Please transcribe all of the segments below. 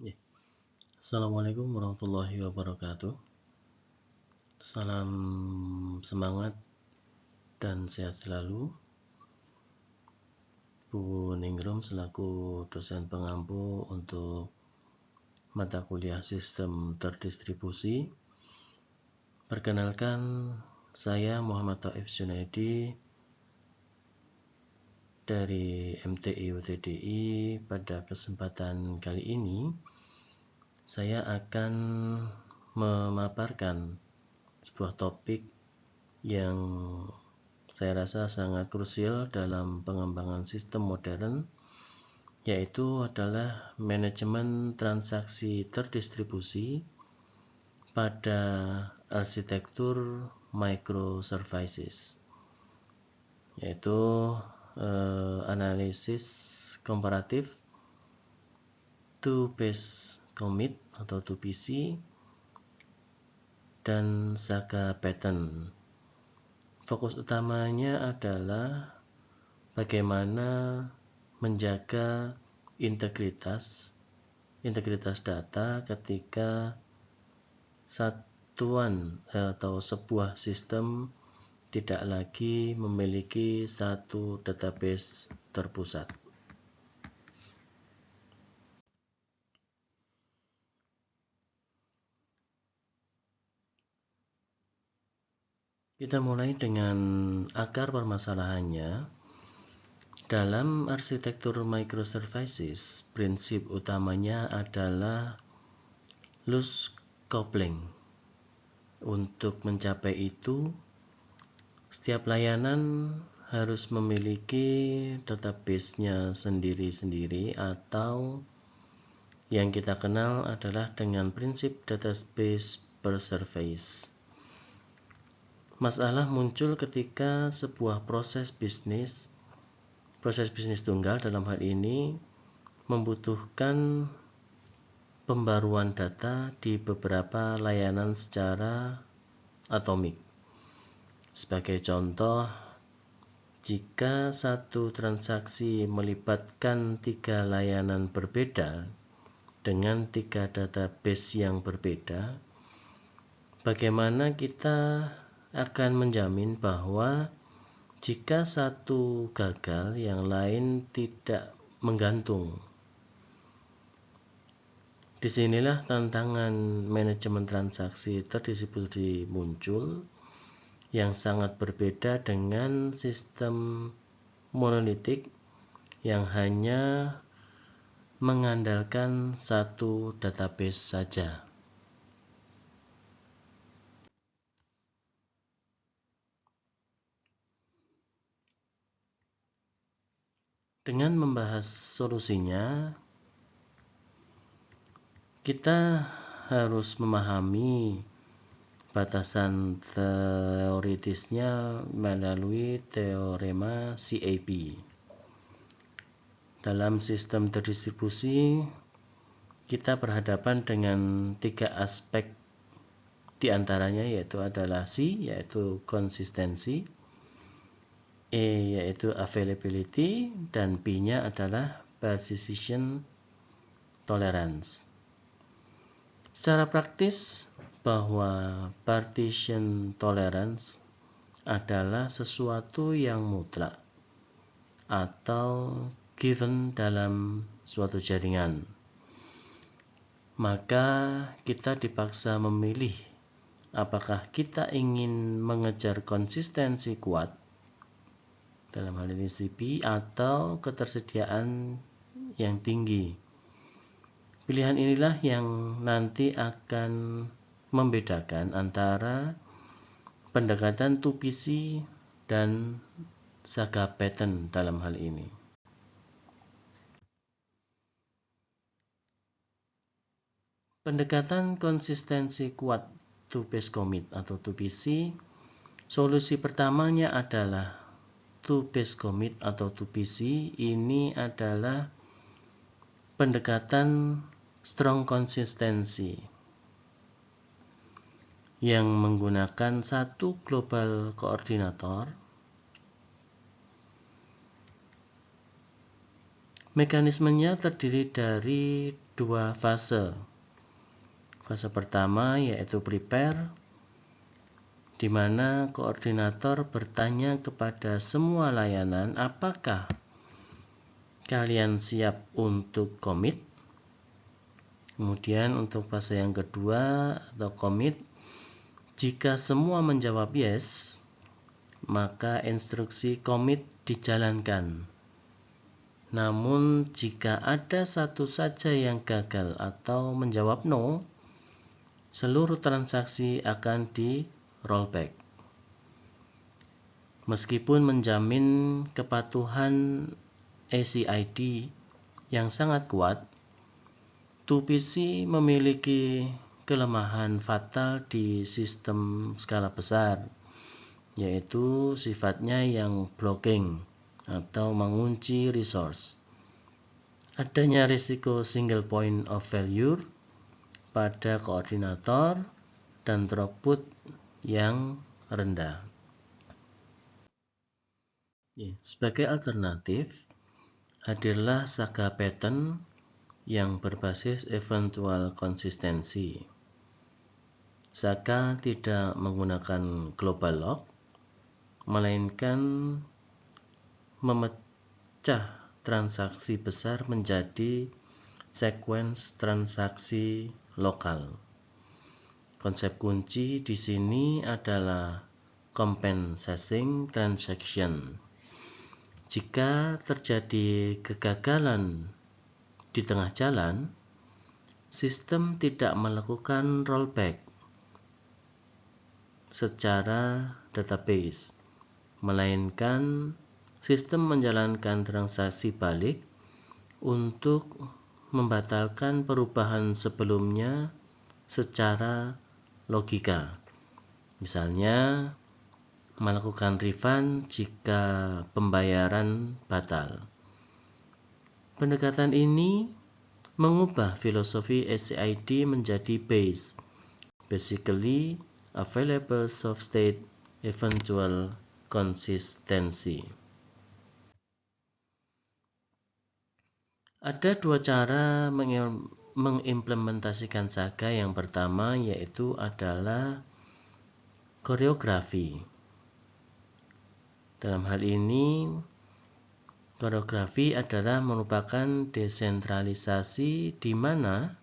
Ya. Assalamualaikum warahmatullahi wabarakatuh. Salam semangat dan sehat selalu. Bu Ningrum selaku dosen pengampu untuk mata kuliah sistem terdistribusi. Perkenalkan, saya Muhammad Taif Junaidi dari MTI UTDI. Pada kesempatan kali ini saya akan memaparkan sebuah topik yang saya rasa sangat krusial dalam pengembangan sistem modern, yaitu adalah manajemen transaksi terdistribusi pada arsitektur microservices, yaitu analisis komparatif two-phase commit atau 2PC dan Saga pattern. Fokus utamanya adalah bagaimana menjaga integritas data ketika satuan atau sebuah sistem tidak lagi memiliki satu database terpusat. Kita mulai dengan akar permasalahannya. Dalam arsitektur microservices, prinsip utamanya adalah loose coupling. Untuk mencapai itu, setiap layanan harus memiliki database-nya sendiri-sendiri, atau yang kita kenal adalah dengan prinsip database per service. Masalah muncul ketika sebuah proses bisnis tunggal dalam hal ini membutuhkan pembaruan data di beberapa layanan secara atomik. Sebagai contoh, jika satu transaksi melibatkan 3 layanan berbeda dengan 3 database yang berbeda, bagaimana kita akan menjamin bahwa jika satu gagal, yang lain tidak menggantung? Disinilah tantangan manajemen transaksi terdistribusi muncul, yang sangat berbeda dengan sistem monolitik yang hanya mengandalkan satu database saja. Dengan membahas solusinya, kita harus memahami batasan teoritisnya melalui teorema CAP. Dalam sistem terdistribusi, kita berhadapan dengan 3 aspek, diantaranya yaitu adalah C, yaitu konsistensi, E yaitu availability, dan P-nya adalah partition tolerance. Secara praktis, bahwa partition tolerance adalah sesuatu yang mutlak atau given dalam suatu jaringan. Maka kita dipaksa memilih apakah kita ingin mengejar konsistensi kuat, dalam hal ini CP, atau ketersediaan yang tinggi. Pilihan inilah yang nanti akan membedakan antara pendekatan 2PC dan Saga pattern dalam hal ini. Pendekatan konsistensi kuat 2-phase commit atau 2PC, solusi pertamanya adalah 2-phase commit atau 2PC. Ini adalah pendekatan strong konsistensi yang menggunakan satu global koordinator. Mekanismenya terdiri dari dua fase. Fase pertama yaitu prepare, di mana koordinator bertanya kepada semua layanan apakah kalian siap untuk commit. Kemudian untuk fase yang kedua atau commit, jika semua menjawab yes, maka instruksi commit dijalankan. Namun jika ada satu saja yang gagal atau menjawab no, seluruh transaksi akan di rollback. Meskipun menjamin kepatuhan ACID yang sangat kuat, 2PC memiliki kelemahan fatal di sistem skala besar, yaitu sifatnya yang blocking atau mengunci resource. Adanya risiko single point of failure pada koordinator dan throughput yang rendah. Sebagai alternatif, hadirlah Saga Pattern yang berbasis eventual konsistensi. Saga tidak menggunakan global lock, melainkan memecah transaksi besar menjadi sequence transaksi lokal. Konsep kunci di sini adalah compensating transaction. Jika terjadi kegagalan di tengah jalan, sistem tidak melakukan rollback secara database, melainkan sistem menjalankan transaksi balik untuk membatalkan perubahan sebelumnya secara logika. Misalnya, melakukan refund jika pembayaran batal. Pendekatan ini mengubah filosofi ACID menjadi base, basically available soft state eventual consistency. Ada dua cara mengimplementasikan Saga. Yang pertama yaitu adalah koreografi. Dalam hal ini, koreografi adalah merupakan desentralisasi di mana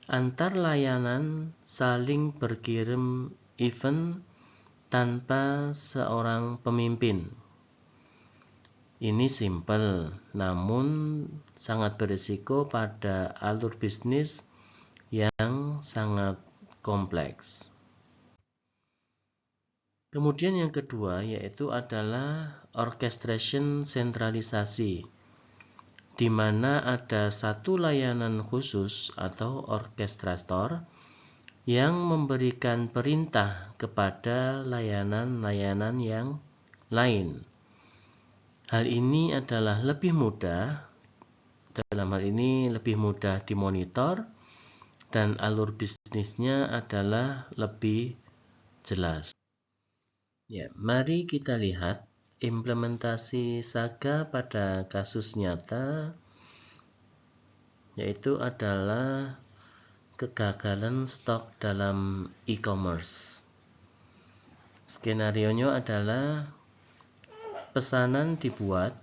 antar layanan saling berkirim event tanpa seorang pemimpin. Ini simpel, namun sangat berisiko pada alur bisnis yang sangat kompleks. Kemudian yang kedua yaitu adalah orchestration sentralisasi, di mana ada satu layanan khusus atau orkestrator yang memberikan perintah kepada layanan-layanan yang lain. Hal ini adalah lebih mudah, lebih mudah dimonitor dan alur bisnisnya adalah lebih jelas. Mari kita lihat implementasi Saga pada kasus nyata, yaitu adalah kegagalan stok dalam e-commerce. Skenarionya adalah pesanan dibuat,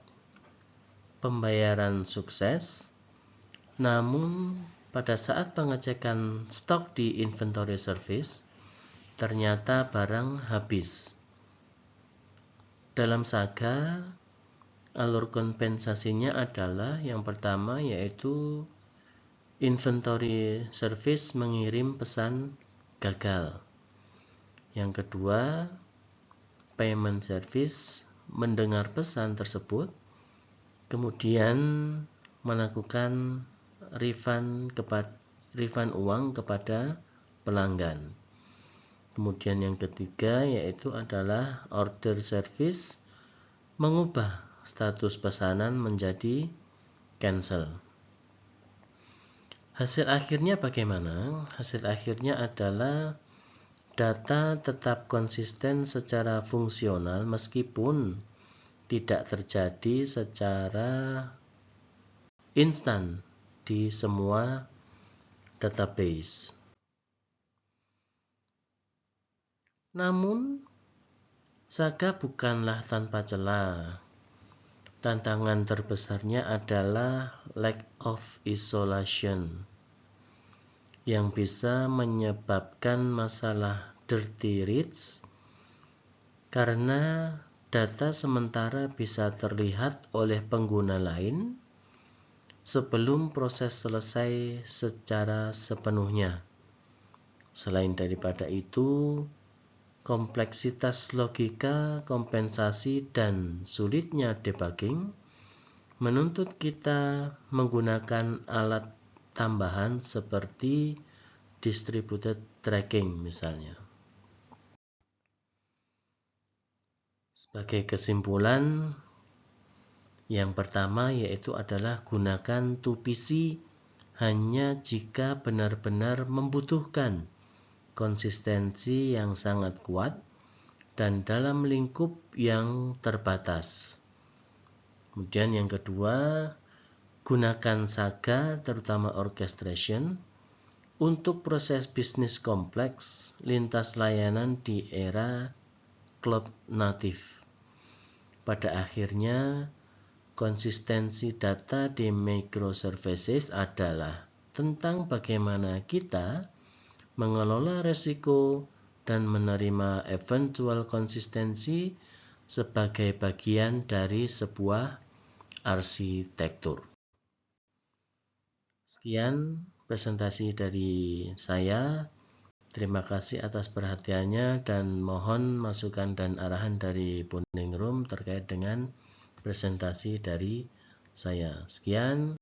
pembayaran sukses, namun pada saat pengecekan stok di inventory service, ternyata barang habis. Dalam Saga, alur kompensasinya adalah yang pertama yaitu inventory service mengirim pesan gagal. Yang kedua, payment service mendengar pesan tersebut, kemudian melakukan refund uang kepada pelanggan. Kemudian yang ketiga yaitu adalah order service mengubah status pesanan menjadi cancel. Hasil akhirnya bagaimana? Hasil akhirnya adalah data tetap konsisten secara fungsional meskipun tidak terjadi secara instan di semua database. Namun, Saga bukanlah tanpa celah. Tantangan terbesarnya adalah lack of isolation, yang bisa menyebabkan masalah dirty reads karena data sementara bisa terlihat oleh pengguna lain sebelum proses selesai secara sepenuhnya. Selain daripada itu, kompleksitas logika, kompensasi, dan sulitnya debugging menuntut kita menggunakan alat tambahan seperti distributed tracking misalnya. Sebagai kesimpulan, yang pertama yaitu adalah gunakan 2PC hanya jika benar-benar membutuhkan konsistensi yang sangat kuat dan dalam lingkup yang terbatas. Kemudian yang kedua, gunakan Saga terutama orchestration untuk proses bisnis kompleks lintas layanan di era cloud native. Pada akhirnya, konsistensi data di microservices adalah tentang bagaimana kita mengelola risiko dan menerima eventual konsistensi sebagai bagian dari sebuah arsitektur. Sekian presentasi dari saya. Terima kasih atas perhatiannya dan mohon masukan dan arahan dari Bonding Room terkait dengan presentasi dari saya. Sekian.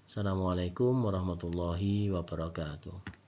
Assalamualaikum warahmatullahi wabarakatuh.